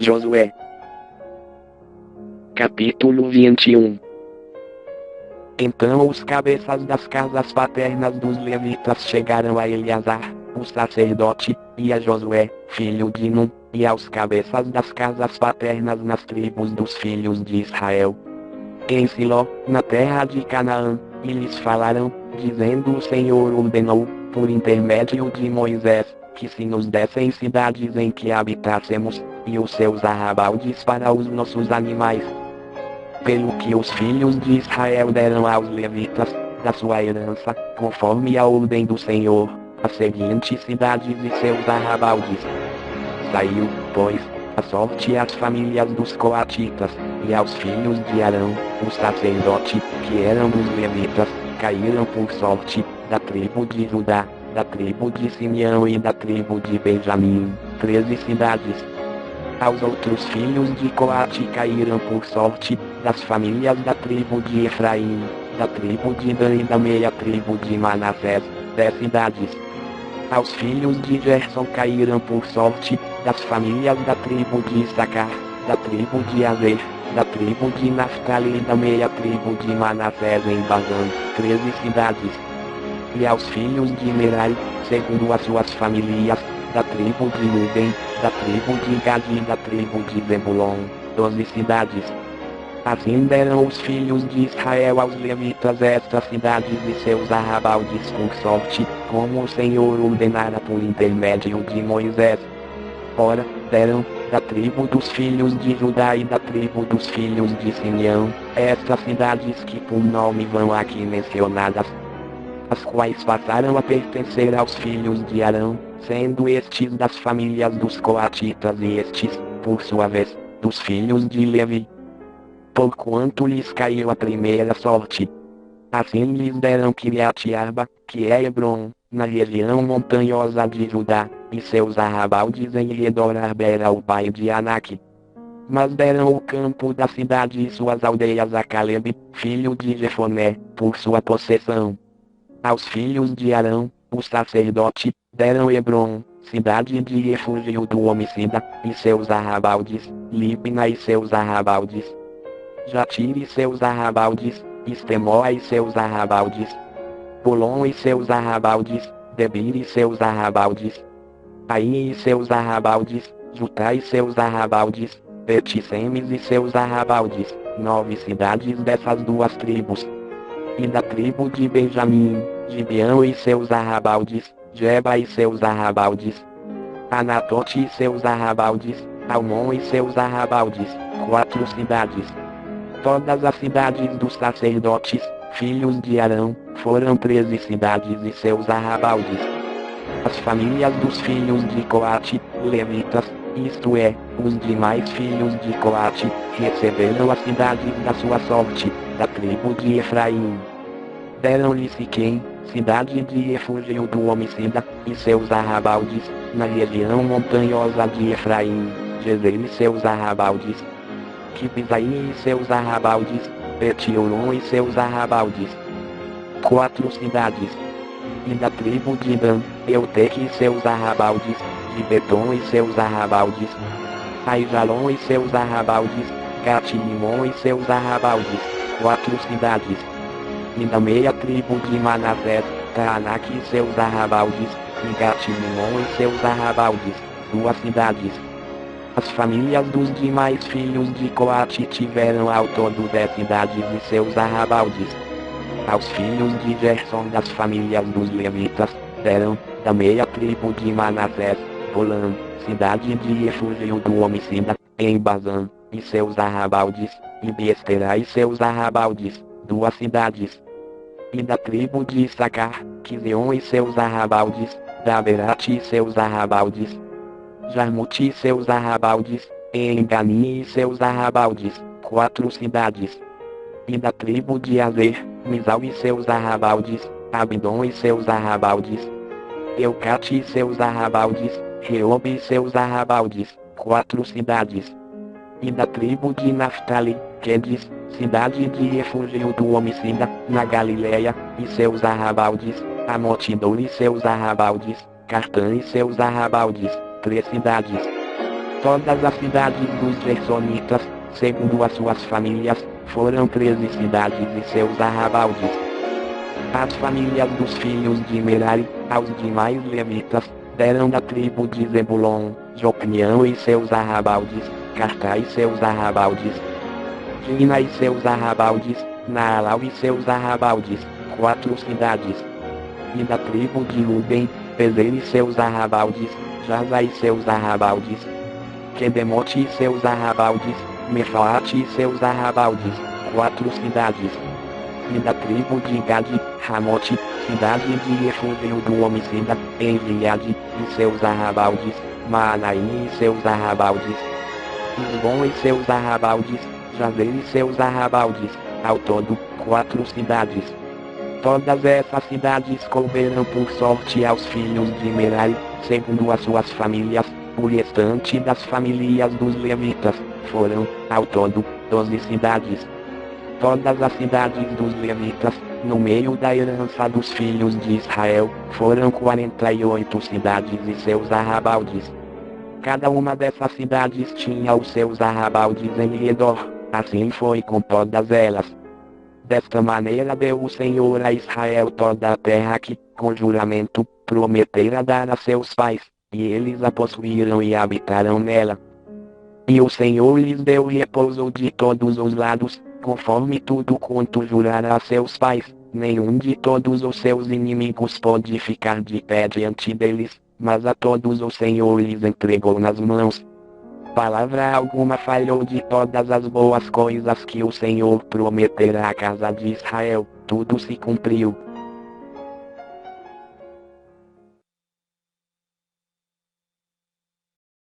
Josué. Capítulo 21. Então os cabeças das casas paternas dos levitas chegaram a Eleazar, o sacerdote, e a Josué, filho de Nun, e aos cabeças das casas paternas nas tribos dos filhos de Israel, em Siló, na terra de Canaã, e lhes falaram, dizendo: o Senhor ordenou, por intermédio de Moisés, que se nos dessem cidades em que habitássemos, e os seus arrabaldes para os nossos animais. Pelo que os filhos de Israel deram aos levitas, da sua herança, conforme a ordem do Senhor, as seguintes cidades e seus arrabaldes. Saiu, pois, a sorte às famílias dos coatitas, e aos filhos de Arão, o sacerdote, que eram dos levitas, caíram por sorte, da tribo de Judá, da tribo de Simeão e da tribo de Benjamim, 13 cidades. Aos outros filhos de Coate caíram por sorte, das famílias da tribo de Efraim, da tribo de Dan e da meia tribo de Manassés, 10 cidades. Aos filhos de Gerson caíram por sorte, das famílias da tribo de Issacar, da tribo de Azer, da tribo de Naftali e da meia tribo de Manassés em Bazã, 13 cidades. E aos filhos de Merai, segundo as suas famílias, da tribo de Ruben, da tribo de Gad e da tribo de Zebulon, 12 cidades. Assim deram os filhos de Israel aos levitas estas cidades e seus arrabaldes por sorte, como o Senhor ordenara por intermédio de Moisés. Ora, deram, da tribo dos filhos de Judá e da tribo dos filhos de Simeão, estas cidades que por nome vão aqui mencionadas, as quais passaram a pertencer aos filhos de Arão, sendo estes das famílias dos coatitas e estes, por sua vez, dos filhos de Levi. Porquanto lhes caiu a primeira sorte. Assim lhes deram Kiriat-Arba, que é Hebron, na região montanhosa de Judá, e seus arrabaldes em Gedor-Arbera o pai de Anak. Mas deram o campo da cidade e suas aldeias a Caleb, filho de Jefoné, por sua possessão. Aos filhos de Arão, o sacerdote, deram Hebron, cidade de refúgio do homicida, e seus arrabaldes, Libna e seus arrabaldes, Jatir e seus arrabaldes, Estemóa e seus arrabaldes, Polon e seus arrabaldes, Debir e seus arrabaldes, Aí e seus arrabaldes, Jutá e seus arrabaldes, Bet-Semes e seus arrabaldes, 9 cidades dessas duas tribos. E da tribo de Benjamim, Gibeão e seus arrabaldes, Geba e seus arrabaldes, Anatote e seus arrabaldes, Almon e seus arrabaldes, 4 cidades. Todas as cidades dos sacerdotes, filhos de Arão, foram 13 cidades e seus arrabaldes. As famílias dos filhos de Coate, levitas, isto é, os demais filhos de Coate, receberam as cidades da sua sorte, da tribo de Efraim. Deram-lhe Siquém, cidade de refúgio do homicida, e seus arrabaldes, na região montanhosa de Efraim, Gezer e seus arrabaldes, Quibzaim e seus arrabaldes, Bet-Horon e seus arrabaldes, 4 cidades. E da tribo de Dan, Euteque e seus arrabaldes, Gibeton e seus arrabaldes, Aijalon e seus arrabaldes, Gat-Rimon e seus arrabaldes, 4 cidades. E da meia tribo de Manassés, Taanak e seus arrabaldes, e Gat-Rimon e seus arrabaldes, 2 cidades. As famílias dos demais filhos de Coate tiveram ao todo 10 cidades e seus arrabaldes. Aos filhos de Gerson das famílias dos levitas, deram, da meia tribo de Manassés, Golã, cidade de refúgio do homicida, em Bazã, e seus arrabaldes, e Beesterá e seus arrabaldes, 2 cidades. E da tribo de Issacar, Quiseon e seus arrabaldes, Daberate e seus arrabaldes, Jarmute e seus arrabaldes, e Engani e seus arrabaldes, 4 cidades. E da tribo de Azer, Misal e seus arrabaldes, Abdon e seus arrabaldes, Eucate e seus arrabaldes, Reobe e seus arrabaldes, 4 cidades. E da tribo de Naftali, Quedes, cidade de refúgio do homicida, na Galileia, e seus arrabaldes, Amotidor e seus arrabaldes, Cartã e seus arrabaldes, 3 cidades. Todas as cidades dos Gersonitas, segundo as suas famílias, foram 13 cidades e seus arrabaldes. As famílias dos filhos de Merari, aos demais levitas, deram da tribo de Zebulon, Jocneão e seus arrabaldes, Cartá e seus arrabaldes, Dina e seus arrabaldes, Naalau e seus arrabaldes, 4 cidades. E da tribo de Ruben, Bezer e seus arrabaldes, Jaza e seus arrabaldes, Quedemote e seus arrabaldes, Mefaate e seus arrabaldes, 4 cidades. E da tribo de Gade, Ramote, cidade de refúgio do homicida, Enviade, e seus arrabaldes, Maanaim e seus arrabaldes, Isbom e seus arrabaldes, Jazer e seus arrabaldes, ao todo, 4 cidades. Todas essas cidades couberam por sorte aos filhos de Merari, segundo as suas famílias. O restante das famílias dos levitas, foram, ao todo, 12 cidades. Todas as cidades dos levitas, no meio da herança dos filhos de Israel, foram 48 cidades e seus arrabaldes. Cada uma dessas cidades tinha os seus arrabaldes em redor, assim foi com todas elas. Desta maneira deu o Senhor a Israel toda a terra que, com juramento, prometera dar a seus pais, e eles a possuíram e habitaram nela. E o Senhor lhes deu repouso de todos os lados, conforme tudo quanto jurara a seus pais. Nenhum de todos os seus inimigos pôde ficar de pé diante deles, mas a todos o Senhor lhes entregou nas mãos. Palavra alguma falhou de todas as boas coisas que o Senhor prometera à casa de Israel, tudo se cumpriu.